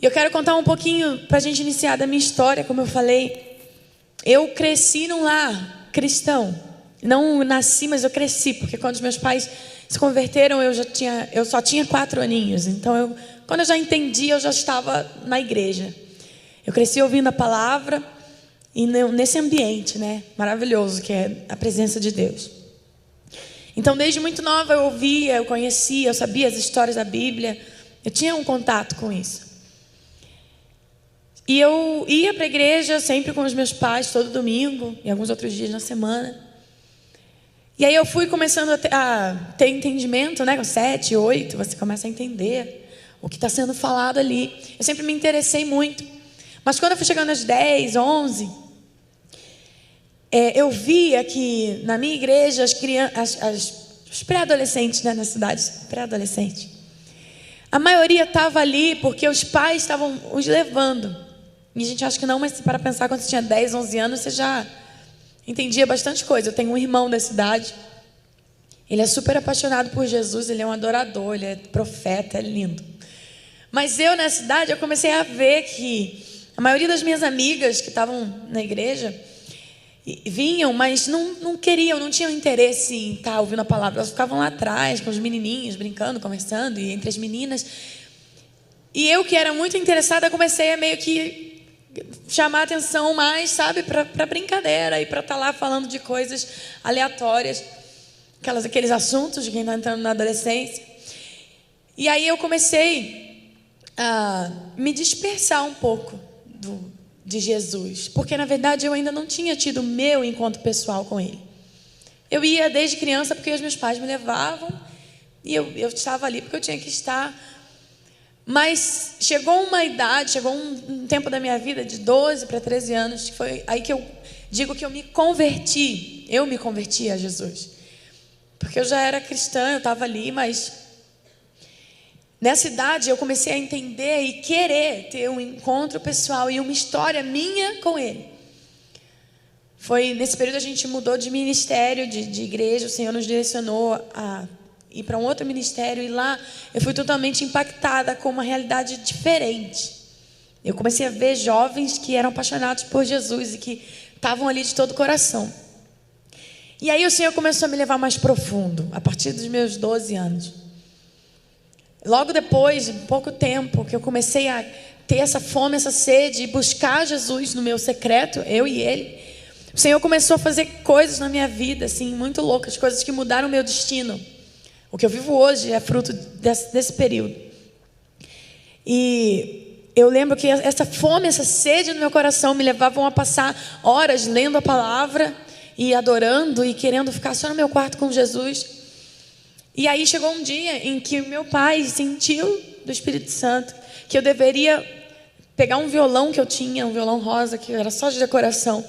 E eu quero contar um pouquinho para a gente iniciar da minha história. Como eu falei, eu cresci num lar cristão. Não nasci, mas eu cresci, porque quando os meus pais se converteram, eu só tinha 4 aninhos. Então, quando eu já entendi, eu já estava na igreja. Eu cresci ouvindo a palavra e nesse ambiente, né, maravilhoso que é a presença de Deus. Então, desde muito nova eu ouvia, eu conhecia, eu sabia as histórias da Bíblia. Eu tinha um contato com isso. E eu ia para a igreja sempre com os meus pais, todo domingo e alguns outros dias na semana. E aí eu fui começando a ter entendimento, né? Com 7, 8, você começa a entender o que está sendo falado ali. Eu sempre me interessei muito. Mas quando eu fui chegando às 10, 11, eu via que na minha igreja os pré-adolescentes, né, na cidade, pré-adolescente, a maioria estava ali porque os pais estavam os levando. E a gente acha que não, mas para pensar, quando você tinha 10, 11 anos, você já entendia bastante coisa. Eu tenho um irmão da cidade, ele é super apaixonado por Jesus, ele é um adorador, ele é profeta, é lindo. Mas eu, nessa idade, eu comecei a ver que a maioria das minhas amigas que estavam na igreja vinham, mas não queriam, não tinham interesse em estar ouvindo a palavra. Elas ficavam lá atrás com os menininhos, brincando, conversando, e entre as meninas. E eu, que era muito interessada, comecei a meio que chamar a atenção mais, sabe, para brincadeira e para estar lá falando de coisas aleatórias, aqueles assuntos de quem está entrando na adolescência. E aí eu comecei a me dispersar um pouco de Jesus, porque na verdade eu ainda não tinha tido o meu encontro pessoal com Ele. Eu ia desde criança porque os meus pais me levavam e eu estava ali porque eu tinha que estar. Mas chegou uma idade, chegou um tempo da minha vida de 12 para 13 anos, que foi aí que eu digo que eu me converti a Jesus. Porque eu já era cristã, eu estava ali, mas nessa idade eu comecei a entender e querer ter um encontro pessoal e uma história minha com Ele. Foi nesse período a gente mudou de ministério, de igreja, o Senhor nos direcionou a ir para um outro ministério, e lá eu fui totalmente impactada com uma realidade diferente. Eu comecei a ver jovens que eram apaixonados por Jesus e que estavam ali de todo o coração. E aí o Senhor começou a me levar mais profundo, a partir dos meus 12 anos. Logo depois, em pouco tempo, que eu comecei a ter essa fome, essa sede, e buscar Jesus no meu secreto, eu e Ele, o Senhor começou a fazer coisas na minha vida, assim, muito loucas, coisas que mudaram o meu destino. O que eu vivo hoje é fruto desse período. E eu lembro que essa fome, essa sede no meu coração me levavam a passar horas lendo a palavra e adorando e querendo ficar só no meu quarto com Jesus. E aí chegou um dia em que o meu pai sentiu do Espírito Santo que eu deveria pegar um violão que eu tinha, um violão rosa que era só de decoração,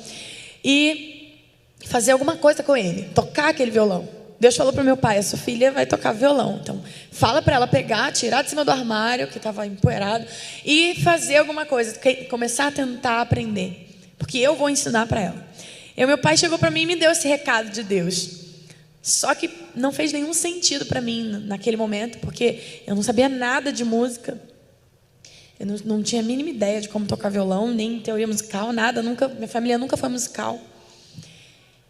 e fazer alguma coisa com ele, tocar aquele violão. Deus falou para o meu pai: a sua filha vai tocar violão, então fala para ela pegar, tirar de cima do armário que estava empoeirado e fazer alguma coisa, começar a tentar aprender, porque eu vou ensinar para ela. E meu pai chegou para mim e me deu esse recado de Deus. Só que não fez nenhum sentido para mim naquele momento, porque eu não sabia nada de música, eu não tinha a mínima ideia de como tocar violão, nem teoria musical, nada, minha família nunca foi musical.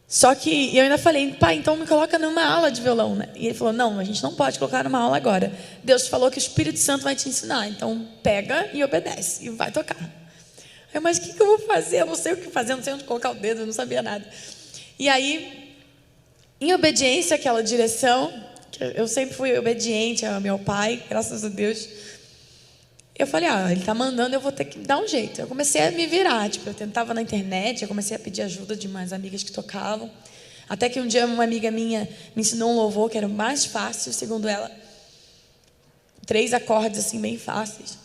Só que eu ainda falei: pai, então me coloca numa aula de violão, né? E ele falou: não, a gente não pode colocar numa aula agora. Deus falou que o Espírito Santo vai te ensinar, então pega e obedece e vai tocar. Eu, mas o que eu vou fazer? Eu não sei o que fazer, eu não sei onde colocar o dedo, eu não sabia nada. E aí, em obediência àquela direção, eu sempre fui obediente ao meu pai, graças a Deus, eu falei: ele está mandando, eu vou ter que dar um jeito. Eu comecei a me virar, eu tentava na internet, eu comecei a pedir ajuda de umas amigas que tocavam, até que um dia uma amiga minha me ensinou um louvor que era o mais fácil, segundo ela, 3 acordes assim bem fáceis.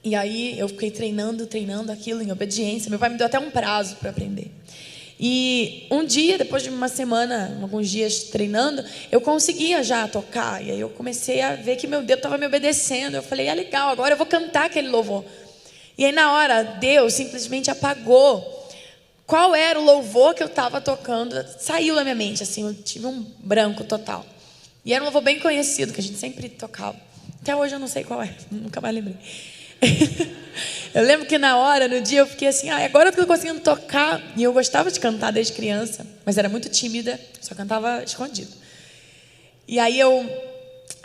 E aí eu fiquei treinando aquilo em obediência. Meu pai me deu até um prazo para aprender. E um dia, depois de uma semana, alguns dias treinando, eu conseguia já tocar. E aí eu comecei a ver que meu dedo estava me obedecendo. Eu falei: legal, agora eu vou cantar aquele louvor. E aí na hora, Deus simplesmente apagou qual era o louvor que eu estava tocando. Saiu da minha mente, assim, eu tive um branco total. E era um louvor bem conhecido, que a gente sempre tocava. Até hoje eu não sei qual é, nunca mais lembrei. Eu lembro que na hora, no dia, eu fiquei assim, agora eu tô conseguindo tocar. E eu gostava de cantar desde criança, mas era muito tímida, só cantava escondido. E aí eu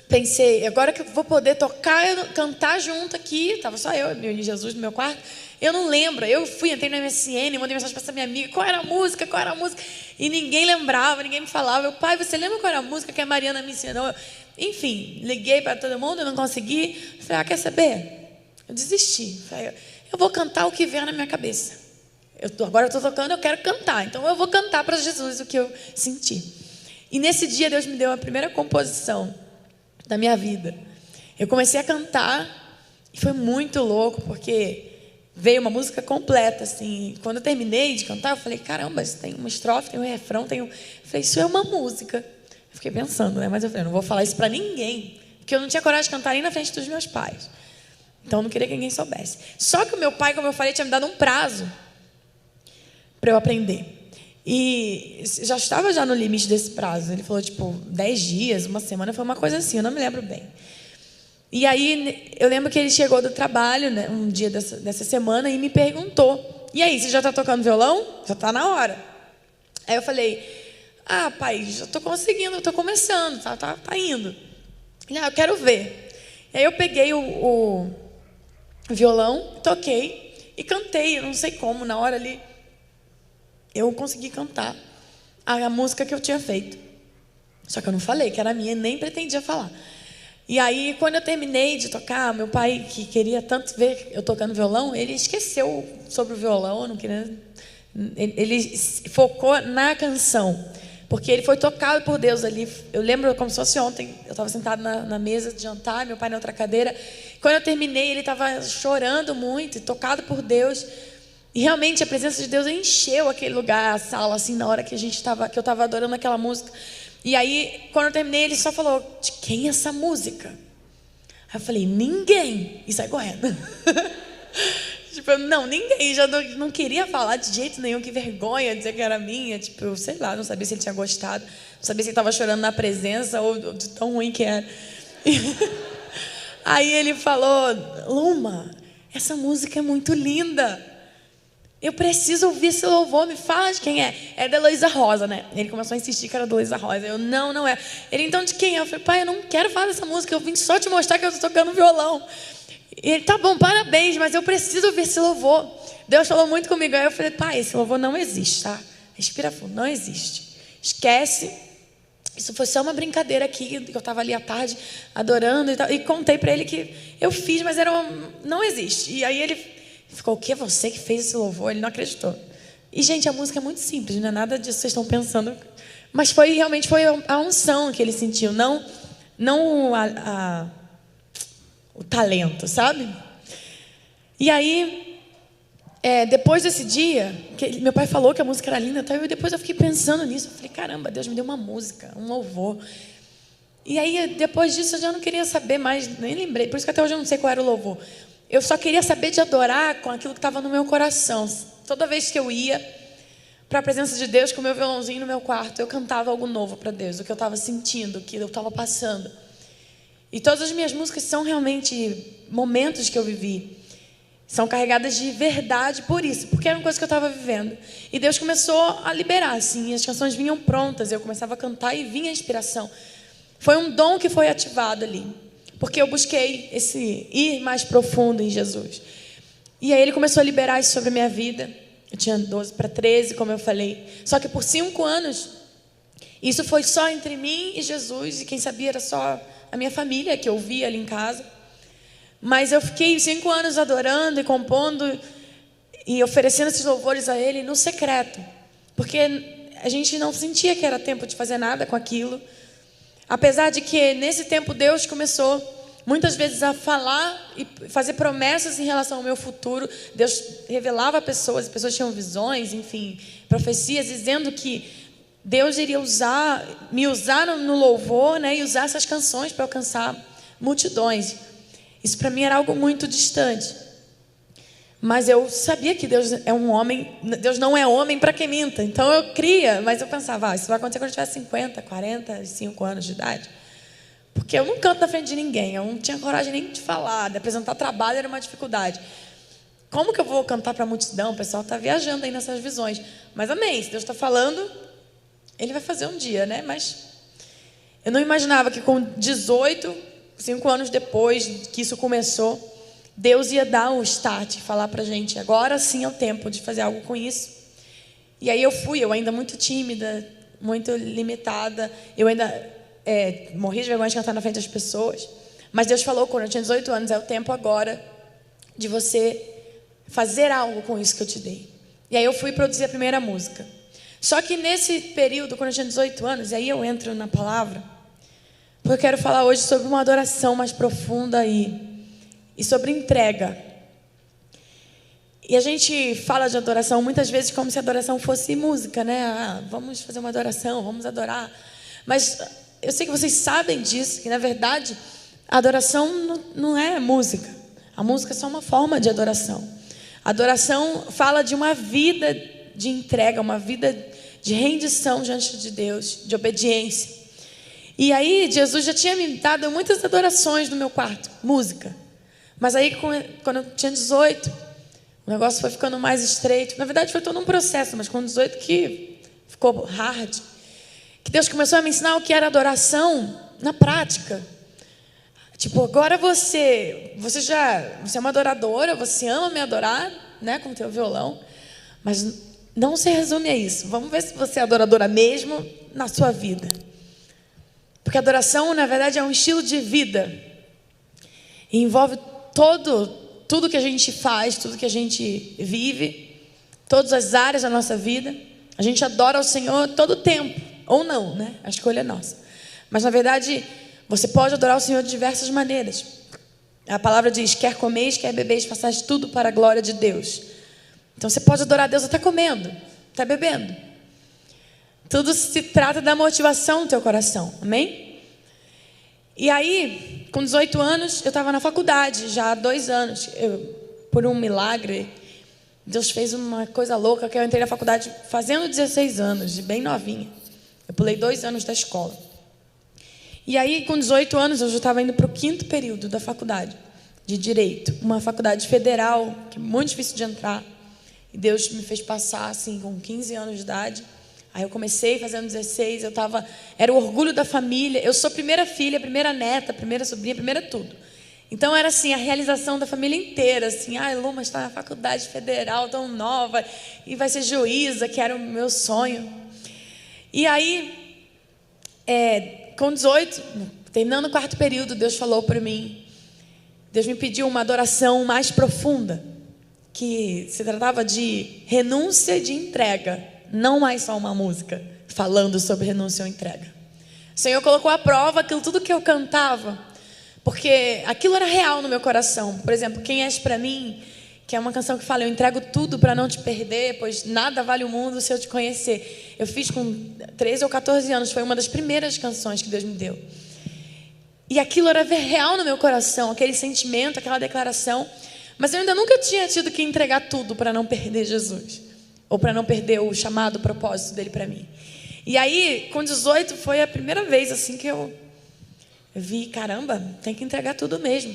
pensei, agora que eu vou poder tocar, cantar junto aqui, estava só eu e Jesus no meu quarto. Eu não lembro, eu entrei no MSN, mandei mensagem para essa minha amiga, qual era a música? E ninguém lembrava, ninguém me falava. Pai, você lembra qual era a música que a Mariana me ensinou? Enfim, liguei para todo mundo, eu não consegui. Falei, quer saber? Eu desisti. Falei, eu vou cantar o que vier na minha cabeça. Agora eu estou tocando, eu quero cantar. Então eu vou cantar para Jesus o que eu senti. E nesse dia Deus me deu a primeira composição da minha vida. Eu comecei a cantar e foi muito louco, porque veio uma música completa, assim. Quando eu terminei de cantar, eu falei, caramba, isso tem uma estrofe, tem um refrão, Eu falei, isso é uma música. Eu fiquei pensando, né? Mas eu falei, não vou falar isso para ninguém, porque eu não tinha coragem de cantar nem na frente dos meus pais. Então eu não queria que ninguém soubesse. Só que o meu pai, como eu falei, tinha me dado um prazo para eu aprender. E já estava no limite desse prazo. Ele falou, 10 dias, uma semana, foi uma coisa assim, eu não me lembro bem. E aí, eu lembro que ele chegou do trabalho, né, um dia dessa semana, e me perguntou, e aí, você já está tocando violão? Já está na hora. Aí eu falei, pai, já estou conseguindo, estou começando, tá indo. Ele, eu quero ver. E aí eu peguei o violão, toquei e cantei, eu não sei como, na hora ali, eu consegui cantar a música que eu tinha feito. Só que eu não falei que era minha, nem pretendia falar. E aí, quando eu terminei de tocar, meu pai, que queria tanto ver eu tocando violão, ele esqueceu sobre o violão, não queria. Ele focou na canção, porque ele foi tocado por Deus ali. Eu lembro como se fosse ontem, eu estava sentado na mesa de jantar, meu pai na outra cadeira. Quando eu terminei, ele estava chorando muito, e tocado por Deus. E realmente a presença de Deus encheu aquele lugar, a sala, assim, na hora que eu estava adorando aquela música. E aí, quando eu terminei, ele só falou, de quem é essa música? Aí eu falei, ninguém. E saí correndo. Não, ninguém. Já não queria falar de jeito nenhum, que vergonha dizer que era minha. Sei lá, não sabia se ele tinha gostado. Não sabia se ele estava chorando na presença ou de tão ruim que era. Aí ele falou, Luma, essa música é muito linda. Eu preciso ouvir esse louvor, me fala de quem é. É da Heloísa Rosa, né? Ele começou a insistir que era da Heloísa Rosa. Eu, não é. Ele, então de quem é? Eu falei, pai, eu não quero falar dessa música, eu vim só te mostrar que eu estou tocando violão. E ele, tá bom, parabéns, mas eu preciso ouvir esse louvor. Deus falou muito comigo. Aí eu falei, pai, esse louvor não existe, tá? Respira fundo, não existe. Esquece. Isso foi só uma brincadeira aqui, que eu estava ali à tarde adorando e tal. E contei para ele que eu fiz, mas não existe. E aí ele ficou, o que? Você que fez esse louvor? Ele não acreditou. E, gente, a música é muito simples, não é nada disso que vocês estão pensando. Mas realmente foi a unção que ele sentiu, não o talento, sabe? E aí, depois desse dia, meu pai falou que a música era linda, e depois eu fiquei pensando nisso. Eu falei, caramba, Deus me deu uma música, um louvor. E aí, depois disso, eu já não queria saber mais, nem lembrei. Por isso que até hoje eu não sei qual era o louvor. Eu só queria saber de adorar com aquilo que estava no meu coração. Toda vez que eu ia para a presença de Deus com o meu violãozinho no meu quarto, eu cantava algo novo para Deus, o que eu estava sentindo, o que eu estava passando. E todas as minhas músicas são realmente momentos que eu vivi. São carregadas de verdade por isso, porque era uma coisa que eu estava vivendo. E Deus começou a liberar, assim, as canções vinham prontas, eu começava a cantar e vinha a inspiração. Foi um dom que foi ativado ali. Porque eu busquei esse ir mais profundo em Jesus. E aí ele começou a liberar isso sobre a minha vida. Eu tinha 12 para 13, como eu falei. Só que por 5 anos, isso foi só entre mim e Jesus. E quem sabia era só a minha família, que eu via ali em casa. Mas eu fiquei 5 anos adorando e compondo e oferecendo esses louvores a Ele no secreto. Porque a gente não sentia que era tempo de fazer nada com aquilo. Apesar de que nesse tempo Deus começou muitas vezes a falar e fazer promessas em relação ao meu futuro. Deus revelava a pessoas, as pessoas tinham visões, enfim, profecias, dizendo que Deus iria me usar no louvor, né, e usar essas canções para alcançar multidões. Isso para mim era algo muito distante. Mas eu sabia que Deus é um homem, Deus não é homem para que minta. Então eu cria, mas eu pensava, isso vai acontecer quando eu tiver 50, 45 anos de idade. Porque eu não canto na frente de ninguém, eu não tinha coragem nem de falar, de apresentar trabalho era uma dificuldade. Como que eu vou cantar para a multidão? O pessoal está viajando aí nessas visões. Mas amém, se Deus está falando, Ele vai fazer um dia, né? Mas eu não imaginava que com 18, 5 anos depois que isso começou, Deus ia dar um start, falar para a gente, agora sim é o tempo de fazer algo com isso. E aí eu ainda muito tímida, muito limitada, eu ainda morri de vergonha de cantar na frente das pessoas. Mas Deus falou, quando eu tinha 18 anos, é o tempo agora de você fazer algo com isso que eu te dei. E aí eu fui produzir a primeira música. Só que nesse período, quando eu tinha 18 anos, e aí eu entro na palavra, porque eu quero falar hoje sobre uma adoração mais profunda e sobre entrega. E a gente fala de adoração muitas vezes como se a adoração fosse música, né? Ah, vamos fazer uma adoração, vamos adorar. Mas eu sei que vocês sabem disso, que na verdade a adoração não é música. A música é só uma forma de adoração. A adoração fala de uma vida de entrega, uma vida de rendição diante de Deus, de obediência. E aí Jesus já tinha me dado muitas adorações no meu quarto, música. Mas aí quando eu tinha 18, o negócio foi ficando mais estreito. Na verdade foi todo um processo, mas com 18 que ficou hard. Que Deus começou a me ensinar o que era adoração na prática. Tipo, agora você é uma adoradora, você ama me adorar, né, com o teu violão, mas não se resume a isso. Vamos ver se você é adoradora mesmo na sua vida. Porque adoração, na verdade, é um estilo de vida. E envolve tudo que a gente faz, tudo que a gente vive, todas as áreas da nossa vida. A gente adora o Senhor todo o tempo, ou não, né? A escolha é nossa. Mas, na verdade, você pode adorar o Senhor de diversas maneiras. A palavra diz, quer comeis, quer bebeis, façais tudo para a glória de Deus. Então você pode adorar a Deus até comendo, até bebendo. Tudo se trata da motivação do teu coração, amém? E aí, com 18 anos, eu estava na faculdade, já há 2 anos. Por um milagre, Deus fez uma coisa louca, que eu entrei na faculdade fazendo 16 anos, bem novinha. Eu pulei 2 anos da escola. E aí, com 18 anos, eu já estava indo para o 5º período da faculdade de Direito. Uma faculdade federal, que é muito difícil de entrar. E Deus me fez passar, assim, com 15 anos de idade. Aí eu comecei fazendo 16, era o orgulho da família. Eu sou primeira filha, primeira neta, primeira sobrinha, primeira tudo. Então era assim, a realização da família inteira, assim, Luma está na faculdade federal, tão nova, e vai ser juíza, que era o meu sonho. E aí, com 18, terminando o 4º período, Deus falou para mim, Deus me pediu uma adoração mais profunda, que se tratava de renúncia e de entrega, não mais só uma música falando sobre renúncia ou entrega. O Senhor colocou à prova tudo que eu cantava, porque aquilo era real no meu coração. Por exemplo, Quem És Pra Mim, que é uma canção que fala, eu entrego tudo para não te perder, pois nada vale o mundo se eu te conhecer. Eu fiz com 13 ou 14 anos, foi uma das primeiras canções que Deus me deu. E aquilo era real no meu coração, aquele sentimento, aquela declaração. Mas eu ainda nunca tinha tido que entregar tudo para não perder Jesus, ou para não perder o chamado, o propósito dele para mim. E aí, com 18, foi a primeira vez assim que eu vi, caramba, tem que entregar tudo mesmo.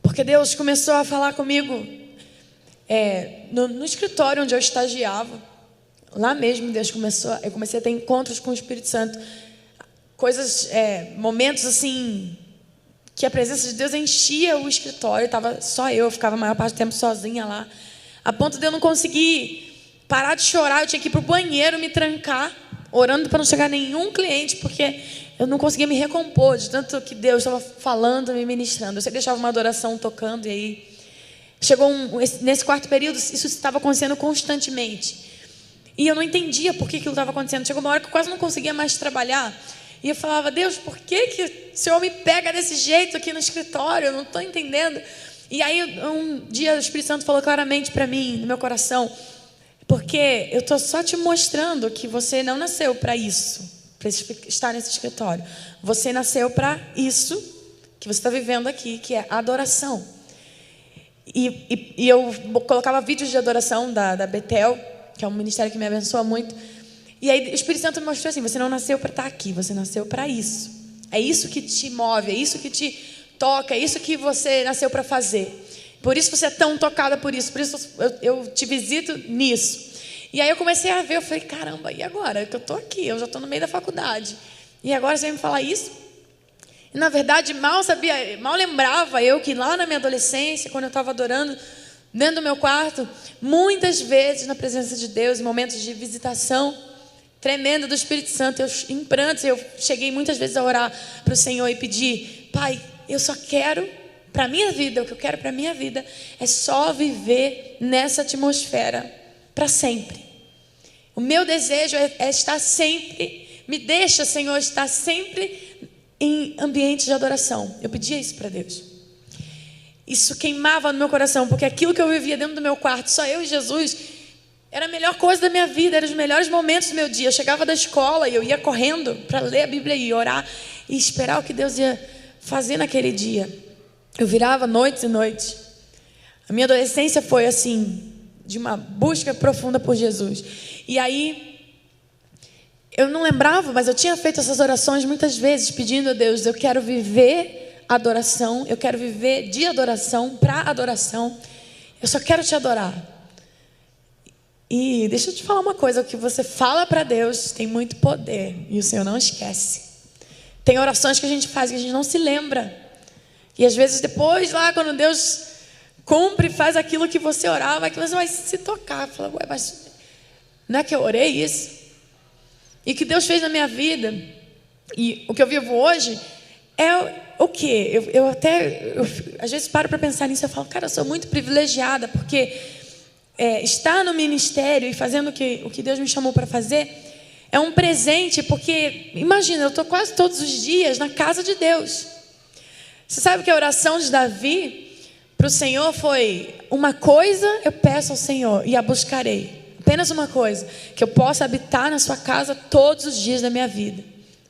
Porque Deus começou a falar comigo no escritório onde eu estagiava. Lá mesmo eu comecei a ter encontros com o Espírito Santo. Momentos assim, que a presença de Deus enchia o escritório. Estava só eu ficava a maior parte do tempo sozinha lá. A ponto de eu não conseguir parar de chorar. Eu tinha que ir para o banheiro, me trancar, orando para não chegar nenhum cliente, porque eu não conseguia me recompor de tanto que Deus estava falando, me ministrando. Eu sempre deixava uma adoração tocando, e aí chegou nesse 4º período, isso estava acontecendo constantemente. E eu não entendia por que aquilo estava acontecendo. Chegou uma hora que eu quase não conseguia mais trabalhar. E eu falava, Deus, por que o Senhor me pega desse jeito aqui no escritório? Eu não estou entendendo. E aí um dia o Espírito Santo falou claramente para mim, no meu coração, porque eu estou só te mostrando que você não nasceu para isso, para estar nesse escritório. Você nasceu para isso que você está vivendo aqui, que é adoração. E eu colocava vídeos de adoração da Betel, que é um ministério que me abençoa muito. E aí o Espírito Santo me mostrou assim, você não nasceu para estar aqui, você nasceu para isso. É isso que te move, é isso que te toca, é isso que você nasceu para fazer. Por isso você é tão tocada por isso eu te visito nisso. E aí eu comecei a ver, eu falei, caramba, e agora? Que eu estou aqui, eu já estou no meio da faculdade. E agora você vai me falar isso? E na verdade, mal lembrava eu que lá na minha adolescência, quando eu estava adorando dentro do meu quarto, muitas vezes na presença de Deus, em momentos de visitação tremenda do Espírito Santo, eu em prantos, eu cheguei muitas vezes a orar para o Senhor e pedir, Pai, eu só quero para a minha vida, o que eu quero para a minha vida é só viver nessa atmosfera para sempre. O meu desejo é estar sempre, me deixa, Senhor, estar sempre em ambiente de adoração. Eu pedia isso para Deus. Isso queimava no meu coração, porque aquilo que eu vivia dentro do meu quarto, só eu e Jesus, era a melhor coisa da minha vida, eram os melhores momentos do meu dia. Eu chegava da escola e eu ia correndo para ler a Bíblia e orar e esperar o que Deus ia fazer naquele dia. Eu virava noites e noites. A minha adolescência foi assim, de uma busca profunda por Jesus. E aí, eu não lembrava, mas eu tinha feito essas orações muitas vezes, pedindo a Deus, eu quero viver adoração, eu quero viver de adoração para adoração. Eu só quero te adorar. E deixa eu te falar uma coisa, o que você fala para Deus tem muito poder, e o Senhor não esquece. Tem orações que a gente faz que a gente não se lembra. E às vezes depois lá, quando Deus cumpre, faz aquilo que você orava, que você vai se tocar. Fala, ué, mas não é que eu orei isso? E o que Deus fez na minha vida, e o que eu vivo hoje, é o quê? Eu às vezes paro para pensar nisso, eu falo, cara, eu sou muito privilegiada, porque estar no ministério e fazendo o que Deus me chamou para fazer, é um presente, porque, imagina, eu estou quase todos os dias na casa de Deus. Você sabe que a oração de Davi para o Senhor foi: uma coisa eu peço ao Senhor e a buscarei. Apenas uma coisa, que eu possa habitar na sua casa todos os dias da minha vida.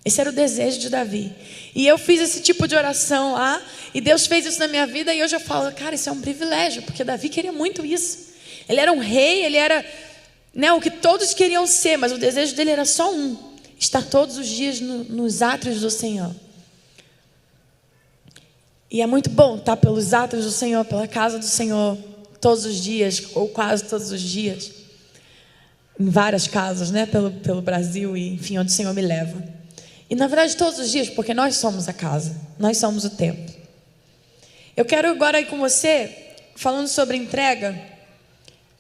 Esse era o desejo de Davi. E eu fiz esse tipo de oração lá, e Deus fez isso na minha vida, e hoje eu falo, cara, isso é um privilégio, porque Davi queria muito isso. Ele era um rei, ele era, né, o que todos queriam ser, mas o desejo dele era só um: estar todos os dias nos átrios do Senhor. E é muito bom estar pelos átrios do Senhor, pela casa do Senhor, todos os dias, ou quase todos os dias. Em várias casas, né? Pelo Brasil e, enfim, onde o Senhor me leva. E, na verdade, todos os dias, porque nós somos a casa. Nós somos o templo. Eu quero agora ir com você, falando sobre entrega,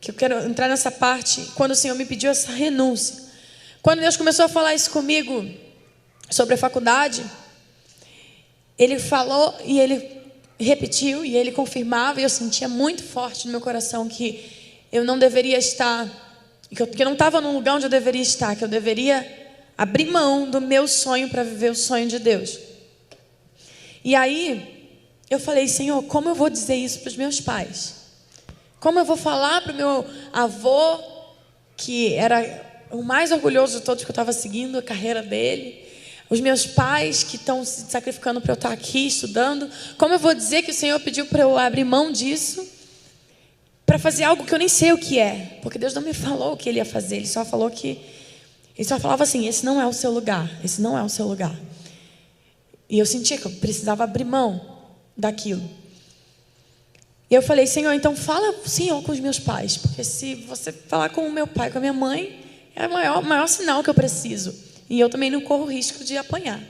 que eu quero entrar nessa parte, quando o Senhor me pediu essa renúncia. Quando Deus começou a falar isso comigo, sobre a faculdade, Ele falou e Ele repetiu e Ele confirmava, e eu sentia muito forte no meu coração que eu não deveria estar, que eu não estava num lugar onde eu deveria estar, que eu deveria abrir mão do meu sonho para viver o sonho de Deus. E aí eu falei, Senhor, como eu vou dizer isso para os meus pais? Como eu vou falar para o meu avô, que era o mais orgulhoso de todos, que eu estava seguindo a carreira dele, os meus pais que estão se sacrificando para eu estar aqui estudando? Como eu vou dizer que o Senhor pediu para eu abrir mão disso para fazer algo que eu nem sei o que é? Porque Deus não me falou o que Ele ia fazer. Ele só falava assim: esse não é o seu lugar, esse não é o seu lugar. E eu sentia que eu precisava abrir mão daquilo. E eu falei, Senhor, então fala, Senhor, com os meus pais, porque se você falar com o meu pai, com a minha mãe, é o maior sinal que eu preciso. E eu também não corro risco de apanhar.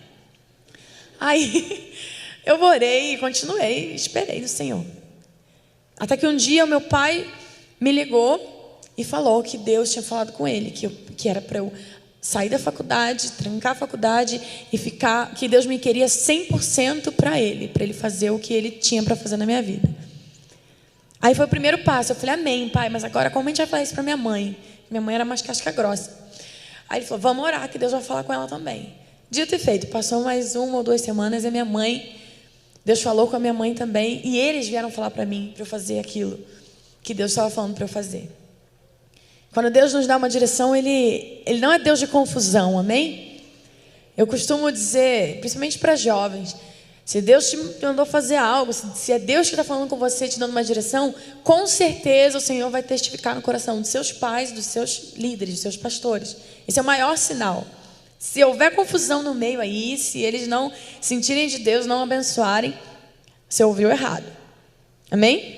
Aí eu orei e continuei, esperei no Senhor. Até que um dia o meu pai me ligou e falou que Deus tinha falado com ele, que era para eu sair da faculdade, trancar a faculdade e ficar, que Deus me queria 100% para Ele fazer o que Ele tinha para fazer na minha vida. Aí foi o primeiro passo. Eu falei, amém, pai, mas agora como a gente vai falar isso para minha mãe? Minha mãe era mais casca grossa. Aí ele falou, vamos orar, que Deus vai falar com ela também. Dito e feito, passou mais 1 ou 2 semanas e a minha mãe, Deus falou com a minha mãe também, e eles vieram falar para mim, para eu fazer aquilo que Deus estava falando para eu fazer. Quando Deus nos dá uma direção, Ele não é Deus de confusão, amém? Eu costumo dizer, principalmente para jovens, se Deus te mandou fazer algo, se é Deus que está falando com você, te dando uma direção, com certeza o Senhor vai testificar no coração dos seus pais, dos seus líderes, dos seus pastores. Esse é o maior sinal Se houver confusão no meio aí, se eles não sentirem de Deus, não abençoarem, você ouviu errado. Amém?